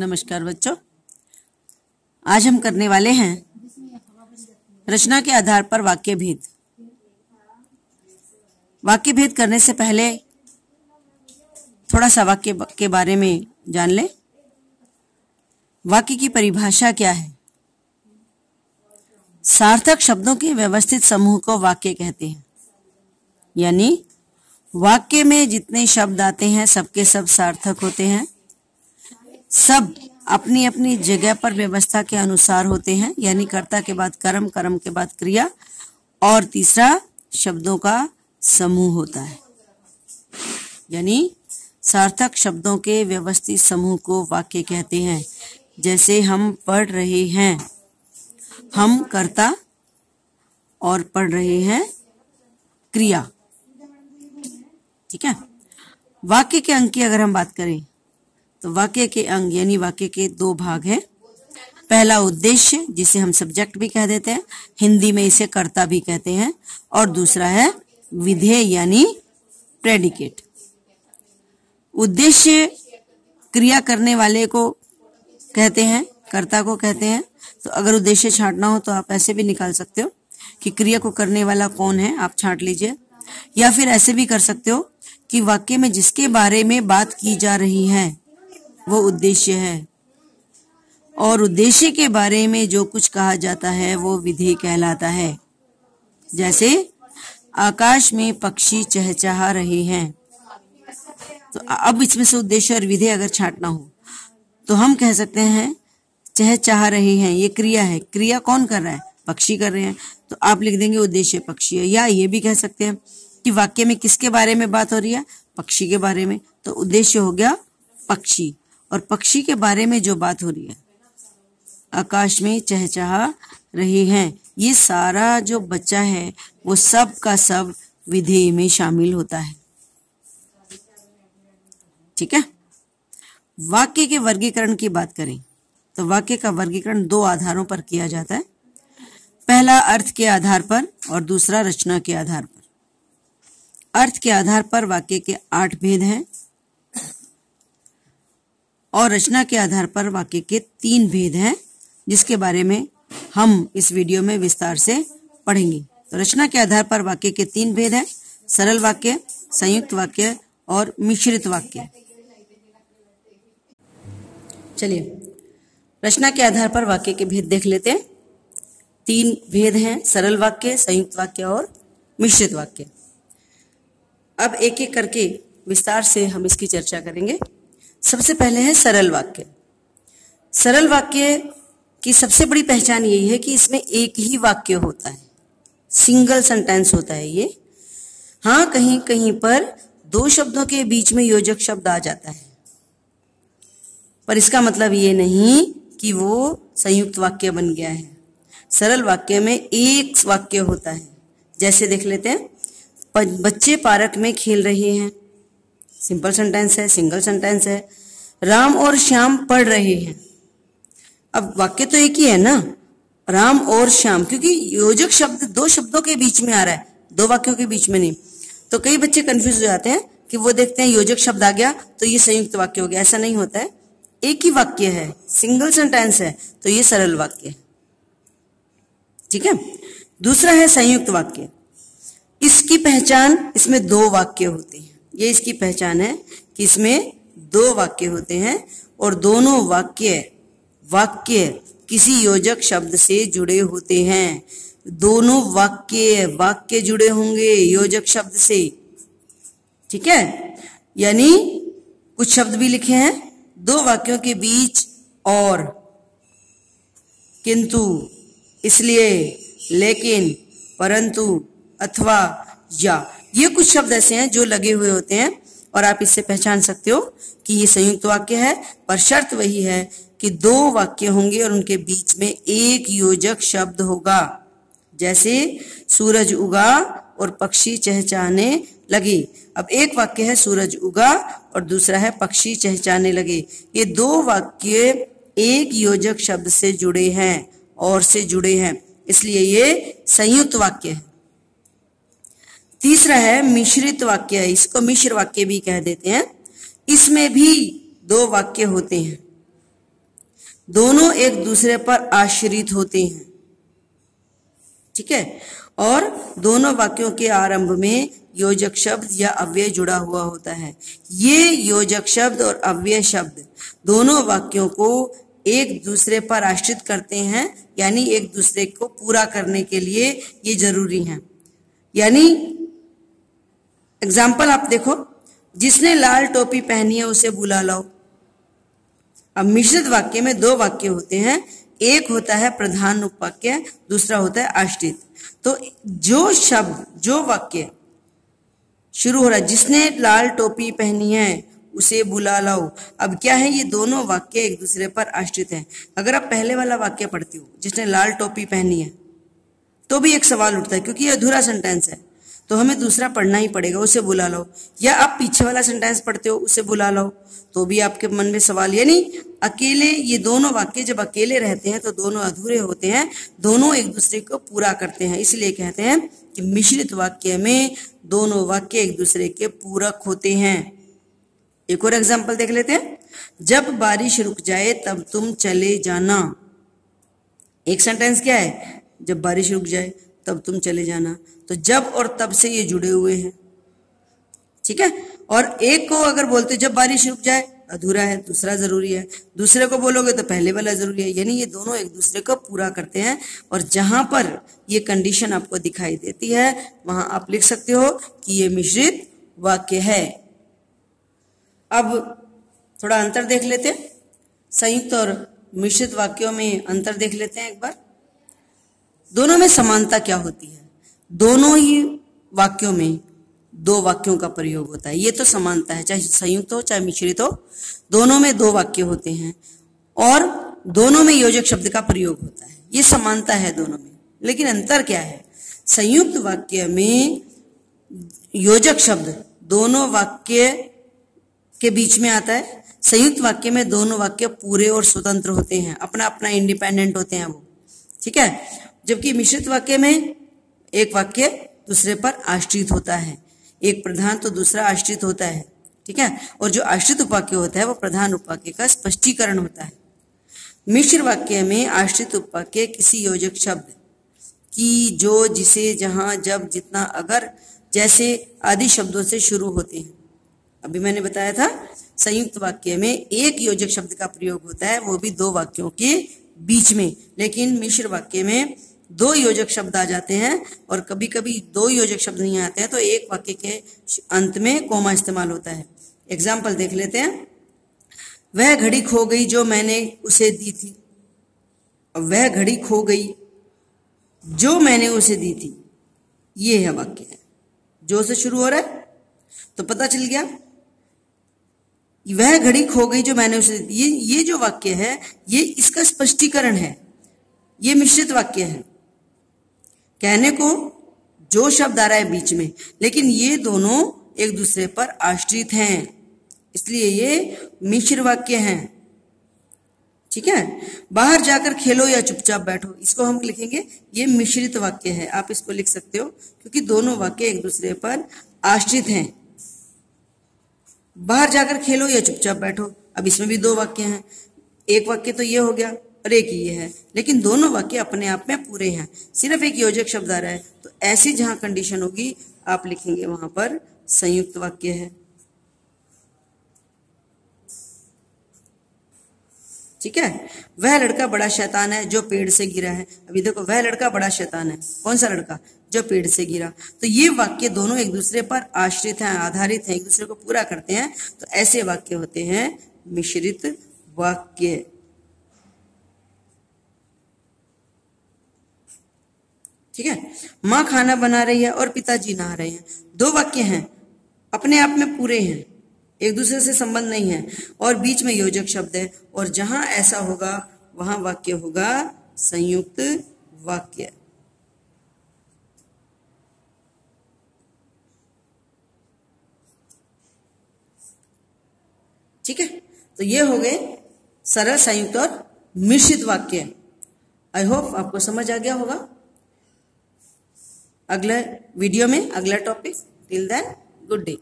नमस्कार बच्चों, आज हम करने वाले हैं रचना के आधार पर वाक्य भेद। वाक्य भेद करने से पहले थोड़ा सा वाक्य के बारे में जान लें। वाक्य की परिभाषा क्या है? सार्थक शब्दों के व्यवस्थित समूह को वाक्य कहते हैं। यानी वाक्य में जितने शब्द आते हैं सबके सब सार्थक होते हैं, सब अपनी अपनी जगह पर व्यवस्था के अनुसार होते हैं। यानी कर्ता के बाद कर्म, कर्म के बाद क्रिया, और तीसरा शब्दों का समूह होता है। यानी सार्थक शब्दों के व्यवस्थित समूह को वाक्य कहते हैं। जैसे हम पढ़ रहे हैं, हम कर्ता और पढ़ रहे हैं क्रिया। ठीक है। वाक्य के अंग की अगर हम बात करें तो वाक्य के अंग यानी वाक्य के दो भाग हैं। पहला उद्देश्य, जिसे हम सब्जेक्ट भी कह देते हैं, हिंदी में इसे कर्ता भी कहते हैं, और दूसरा है विधेय यानी प्रेडिकेट। उद्देश्य क्रिया करने वाले को कहते हैं, कर्ता को कहते हैं। तो अगर उद्देश्य छांटना हो तो आप ऐसे भी निकाल सकते हो कि क्रिया को करने वाला कौन है, आप छांट लीजिए। या फिर ऐसे भी कर सकते हो कि वाक्य में जिसके बारे में बात की जा रही है वो उद्देश्य है, और उद्देश्य के बारे में जो कुछ कहा जाता है वो विधेय कहलाता है। जैसे आकाश में पक्षी चहचहा रहे हैं, तो अब इसमें से उद्देश्य और विधेय अगर छांटना हो तो हम कह सकते हैं चहचहा रहे हैं, ये क्रिया है। क्रिया कौन कर रहा है? पक्षी कर रहे हैं, तो आप लिख देंगे उद्देश्य पक्षी है। या ये भी कह सकते हैं कि वाक्य में किसके बारे में बात हो रही है? पक्षी के बारे में, तो उद्देश्य हो गया पक्षी। और पक्षी के बारे में जो बात हो रही है, आकाश में चहचहा रहे हैं, ये सारा जो बच्चा है वो सब का सब विधेय में शामिल होता है। ठीक है। वाक्य के वर्गीकरण की बात करें तो वाक्य का वर्गीकरण दो आधारों पर किया जाता है। पहला अर्थ के आधार पर और दूसरा रचना के आधार पर। अर्थ के आधार पर वाक्य के 8 भेद हैं और रचना के आधार पर वाक्य के 3 भेद हैं, जिसके बारे में हम इस वीडियो में विस्तार से पढ़ेंगे। तो रचना के आधार पर वाक्य के 3 भेद हैं: सरल वाक्य, संयुक्त वाक्य और मिश्रित वाक्य। चलिए रचना के आधार पर वाक्य के भेद देख लेते हैं। 3 भेद हैं: सरल वाक्य, संयुक्त वाक्य और मिश्रित वाक्य। अब एक एक करके विस्तार से हम इसकी चर्चा करेंगे। सबसे पहले है सरल वाक्य। सरल वाक्य की सबसे बड़ी पहचान यही है कि इसमें एक ही वाक्य होता है, सिंगल सेंटेंस होता है ये। हाँ, कहीं कहीं पर 2 शब्दों के बीच में योजक शब्द आ जाता है, पर इसका मतलब ये नहीं कि वो संयुक्त वाक्य बन गया है। सरल वाक्य में एक वाक्य होता है। जैसे देख लेते हैं, बच्चे पार्क में खेल रहे हैं, सिंपल सेंटेंस है, सिंगल सेंटेंस है। राम और श्याम पढ़ रहे हैं। अब वाक्य तो एक ही है ना, राम और श्याम, क्योंकि योजक शब्द 2 शब्दों के बीच में आ रहा है, 2 वाक्यों के बीच में नहीं। तो कई बच्चे कंफ्यूज हो जाते हैं कि वो देखते हैं योजक शब्द आ गया तो ये संयुक्त वाक्य हो गया। ऐसा नहीं होता है, एक ही वाक्य है, सिंगल सेंटेंस है, तो ये सरल वाक्य है। ठीक है। दूसरा है संयुक्त वाक्य। इसकी पहचान, इसमें 2 वाक्य होते हैं। ये इसकी पहचान है कि इसमें 2 वाक्य होते हैं और दोनों वाक्य किसी योजक शब्द से जुड़े होते हैं। दोनों वाक्य जुड़े होंगे योजक शब्द से। ठीक है। यानी कुछ शब्द भी लिखे हैं 2 वाक्यों के बीच: और, किंतु, इसलिए, लेकिन, परंतु, अथवा, या। ये कुछ शब्द ऐसे हैं जो लगे हुए होते हैं और आप इससे पहचान सकते हो कि ये संयुक्त वाक्य है। पर शर्त वही है कि 2 वाक्य होंगे और उनके बीच में एक योजक शब्द होगा। जैसे सूरज उगा और पक्षी चहचहाने लगे। अब एक वाक्य है सूरज उगा और दूसरा है पक्षी चहचहाने लगे। ये 2 वाक्य एक योजक शब्द से जुड़े हैं, और से जुड़े हैं, इसलिए ये संयुक्त वाक्य है। तीसरा है मिश्रित वाक्य। इसको मिश्र वाक्य भी कह देते हैं। इसमें भी 2 वाक्य होते हैं। दोनों एक दूसरे पर आश्रित होते हैं। ठीक है, और दोनों वाक्यों के आरंभ में योजक शब्द या अव्यय जुड़ा हुआ होता है। ये योजक शब्द और अव्यय शब्द दोनों वाक्यों को एक दूसरे पर आश्रित करते हैं, यानी एक दूसरे को पूरा करने के लिए ये जरूरी है। यानी एग्जाम्पल आप देखो, जिसने लाल टोपी पहनी है उसे बुला लाओ। अब मिश्रित वाक्य में दो वाक्य होते हैं, एक होता है प्रधान उपवाक्य, दूसरा होता है आश्रित। तो जो शब्द, जो वाक्य शुरू हो रहा है जिसने लाल टोपी पहनी है उसे बुला लाओ, अब क्या है, ये दोनों वाक्य एक दूसरे पर आश्रित हैं। अगर आप पहले वाला वाक्य पढ़ते हो जिसने लाल टोपी पहनी है तो भी एक सवाल उठता है, क्योंकि ये अधूरा सेंटेंस है, तो हमें दूसरा पढ़ना ही पड़ेगा, उसे बुला लो। या आप पीछे वाला सेंटेंस पढ़ते हो, उसे बुला लो, तो भी आपके मन में सवाल। यानी अकेले ये दोनों वाक्य जब अकेले रहते हैं तो दोनों अधूरे होते हैं, दोनों एक दूसरे को पूरा करते हैं। इसलिए कहते हैं कि मिश्रित वाक्य में दोनों वाक्य एक दूसरे के पूरक होते हैं। एक और एग्जाम्पल देख लेते हैं। जब बारिश रुक जाए तब तुम चले जाना। एक सेंटेंस क्या है, जब बारिश रुक जाए तब तुम चले जाना। तो जब और तब से ये जुड़े हुए हैं। ठीक है, और एक को अगर बोलते जब बारिश रुक जाए, अधूरा है, दूसरा जरूरी है। दूसरे को बोलोगे तो पहले वाला जरूरी है। यानी ये दोनों एक दूसरे को पूरा करते हैं। और जहां पर ये कंडीशन आपको दिखाई देती है वहां आप लिख सकते हो कि ये मिश्रित वाक्य है। अब थोड़ा अंतर देख लेते हैं, संयुक्त और मिश्रित वाक्यों में अंतर देख लेते हैं एक बार। दोनों में समानता क्या होती है, दोनों ही वाक्यों में दो वाक्यों का प्रयोग होता है, ये तो समानता है, चाहे संयुक्त हो चाहे मिश्रित हो, दोनों में दो वाक्य होते हैं और दोनों में योजक शब्द का प्रयोग होता है, ये समानता है दोनों में। लेकिन अंतर क्या है, संयुक्त वाक्य में योजक शब्द दोनों वाक्य के बीच में आता है, संयुक्त वाक्य में दोनों वाक्य पूरे और स्वतंत्र होते हैं, अपना अपना इंडिपेंडेंट होते हैं वो। ठीक है, जबकि मिश्रित वाक्य में एक वाक्य दूसरे पर आश्रित होता है, एक प्रधान तो दूसरा आश्रित होता है। ठीक है, और जो आश्रित उपवाक्य होता है वो प्रधान उपवाक्य का स्पष्टीकरण होता है। मिश्र वाक्य में आश्रित उपवाक्य किसी योजक शब्द की, जो, जिसे, जहां, जब, जितना, अगर जैसे आदि शब्दों से शुरू होते हैं। अभी मैंने बताया था संयुक्त वाक्य में एक योजक शब्द का प्रयोग होता है, वो भी दो वाक्यों के बीच में। लेकिन मिश्र वाक्य में दो योजक शब्द आ जाते हैं और कभी कभी दो योजक शब्द नहीं आते हैं, तो एक वाक्य के अंत में कोमा इस्तेमाल होता है। एग्जाम्पल देख लेते हैं। वह घड़ी खो गई जो मैंने उसे दी थी। वह घड़ी खो गई जो मैंने उसे दी थी, ये है वाक्य है, जो से शुरू हो रहा है, तो पता चल गया वह घड़ी खो गई जो मैंने उसे दी। ये जो वाक्य है ये इसका स्पष्टीकरण है, ये मिश्रित वाक्य है। कहने को जो शब्द आ रहा है बीच में, लेकिन ये दोनों एक दूसरे पर आश्रित हैं, इसलिए ये मिश्र वाक्य हैं। ठीक है, बाहर जाकर खेलो या चुपचाप बैठो, इसको हम लिखेंगे ये मिश्रित वाक्य है। आप इसको लिख सकते हो क्योंकि दोनों वाक्य एक दूसरे पर आश्रित हैं। बाहर जाकर खेलो या चुपचाप बैठो, अब इसमें भी दो वाक्य हैं, एक वाक्य तो ये हो गया और एक ये है, लेकिन दोनों वाक्य अपने आप में पूरे हैं, सिर्फ एक योजक शब्द आ रहा है। तो ऐसी जहां कंडीशन होगी आप लिखेंगे वहां पर संयुक्त वाक्य है। ठीक है, वह लड़का बड़ा शैतान है जो पेड़ से गिरा है। अभी देखो, वह लड़का बड़ा शैतान है, कौन सा लड़का, जो पेड़ से गिरा। तो ये वाक्य दोनों एक दूसरे पर आश्रित हैं, आधारित हैं, एक दूसरे को पूरा करते हैं, तो ऐसे वाक्य होते हैं मिश्रित वाक्य। ठीक है, माँ खाना बना रही है और पिताजी नहा रहे हैं, दो वाक्य हैं, अपने आप में पूरे हैं, एक दूसरे से संबंध नहीं है, और बीच में योजक शब्द है, और जहां ऐसा होगा वहां वाक्य होगा संयुक्त वाक्य। ठीक है, तो ये हो गए सरल, संयुक्त और मिश्रित वाक्य। आई होप आपको समझ आ गया होगा। अगले वीडियो में अगला topic, till then good day.